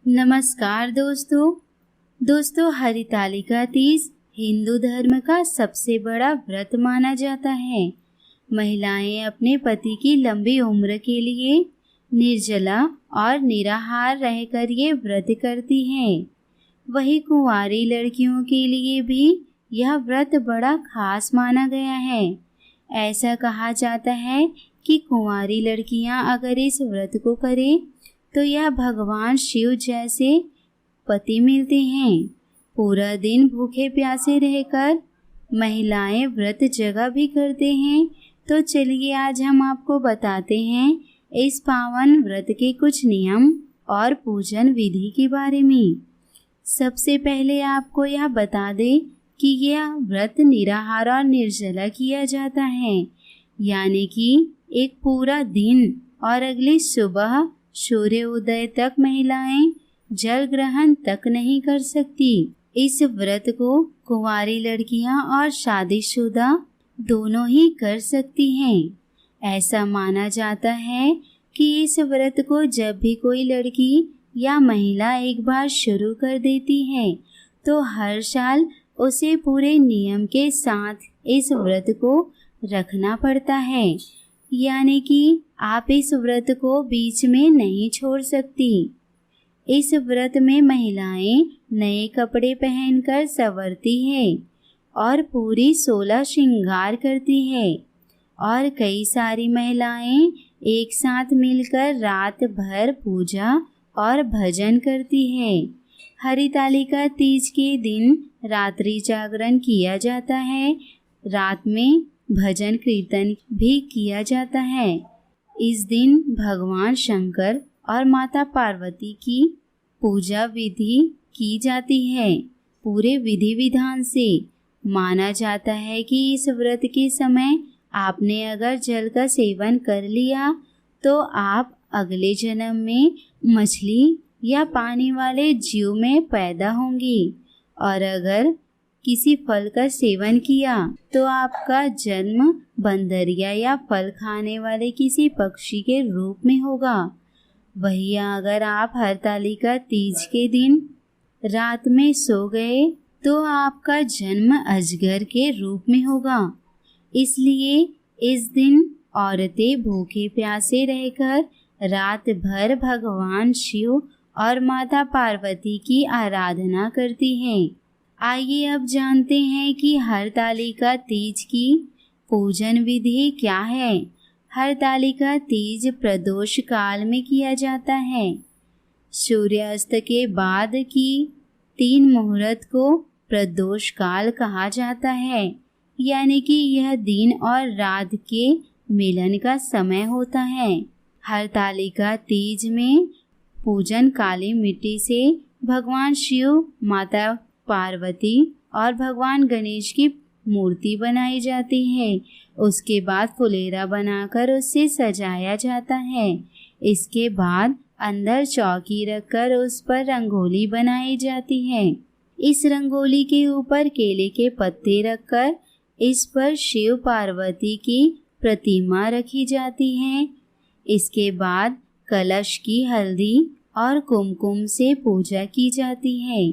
नमस्कार दोस्तों हरितालिका तीज हिंदू धर्म का सबसे बड़ा व्रत माना जाता है। महिलाएं अपने पति की लंबी उम्र के लिए निर्जला और निराहार रहकर ये व्रत करती हैं। वही कुंवारी लड़कियों के लिए भी यह व्रत बड़ा खास माना गया है। ऐसा कहा जाता है कि कुंवारी लड़कियां अगर इस व्रत को करें तो यह भगवान शिव जैसे पति मिलते हैं। पूरा दिन भूखे प्यासे रहकर महिलाएं व्रत जगह भी करते हैं। तो चलिए आज हम आपको बताते हैं इस पावन व्रत के कुछ नियम और पूजन विधि के बारे में। सबसे पहले आपको यह बता दें कि यह व्रत निराहार और निर्जला किया जाता है, यानी कि एक पूरा दिन और अगली सुबह सूर्य उदय तक महिलाएं जल ग्रहण तक नहीं कर सकती। इस व्रत को कुंवारी लड़कियां और शादीशुदा दोनों ही कर सकती हैं। ऐसा माना जाता है कि इस व्रत को जब भी कोई लड़की या महिला एक बार शुरू कर देती है तो हर साल उसे पूरे नियम के साथ इस व्रत को रखना पड़ता है, यानी कि आप इस व्रत को बीच में नहीं छोड़ सकती। इस व्रत में महिलाएं नए कपड़े पहनकर संवरती हैं और पूरी 16 श्रृंगार करती हैं और कई सारी महिलाएं एक साथ मिलकर रात भर पूजा और भजन करती हैं। हरितालिका तीज के दिन रात्रि जागरण किया जाता है। रात में भजन कीर्तन भी किया जाता है। इस दिन भगवान शंकर और माता पार्वती की पूजा विधि की जाती है। पूरे विधि विधान से माना जाता है कि इस व्रत के समय आपने अगर जल का सेवन कर लिया तो आप अगले जन्म में मछली या पानी वाले जीव में पैदा होंगी, और अगर किसी फल का सेवन किया तो आपका जन्म बंदरिया या फल खाने वाले किसी पक्षी के रूप में होगा। वही अगर आप हरतालिका तीज के दिन रात में सो गए तो आपका जन्म अजगर के रूप में होगा। इसलिए इस दिन औरतें भूखे प्यासे रहकर रात भर भगवान शिव और माता पार्वती की आराधना करती हैं। आइए अब जानते हैं कि हरतालिका तीज की पूजन विधि क्या है। हरतालिका तीज प्रदोष काल में किया जाता है। सूर्यास्त के बाद की 3 मुहूर्त को प्रदोष काल कहा जाता है, यानी कि यह दिन और रात के मिलन का समय होता है। हरतालिका तीज में पूजन काली मिट्टी से भगवान शिव, माता पार्वती और भगवान गणेश की मूर्ति बनाई जाती है। उसके बाद फुलेरा बनाकर उससे सजाया जाता है। इसके बाद अंदर चौकी रखकर उस पर रंगोली बनाई जाती है। इस रंगोली के ऊपर केले के पत्ते रखकर इस पर शिव पार्वती की प्रतिमा रखी जाती है। इसके बाद कलश की हल्दी और कुमकुम से पूजा की जाती है।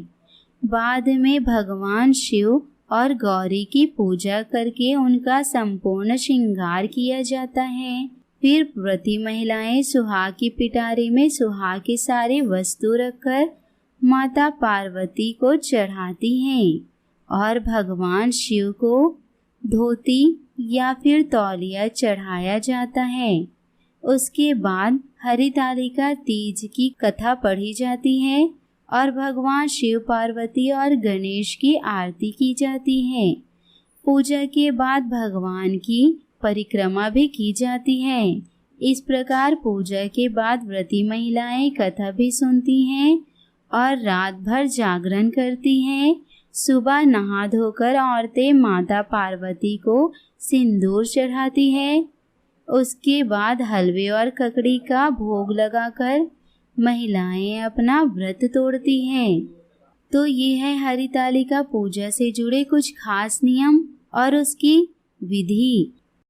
बाद में भगवान शिव और गौरी की पूजा करके उनका संपूर्ण श्रृंगार किया जाता है। फिर व्रती महिलाएं सुहाग की पिटारे में सुहाग के सारे वस्तु रखकर माता पार्वती को चढ़ाती हैं और भगवान शिव को धोती या फिर तौलिया चढ़ाया जाता है। उसके बाद हरितालिका तीज की कथा पढ़ी जाती है और भगवान शिव, पार्वती और गणेश की आरती की जाती है। पूजा के बाद भगवान की परिक्रमा भी की जाती है। इस प्रकार पूजा के बाद व्रती महिलाएं कथा भी सुनती हैं और रात भर जागरण करती हैं। सुबह नहा धोकर औरतें माता पार्वती को सिंदूर चढ़ाती हैं। उसके बाद हलवे और ककड़ी का भोग लगाकर महिलाएं अपना व्रत तोड़ती हैं। तो ये है हरितालिका पूजा से जुड़े कुछ खास नियम और उसकी विधि।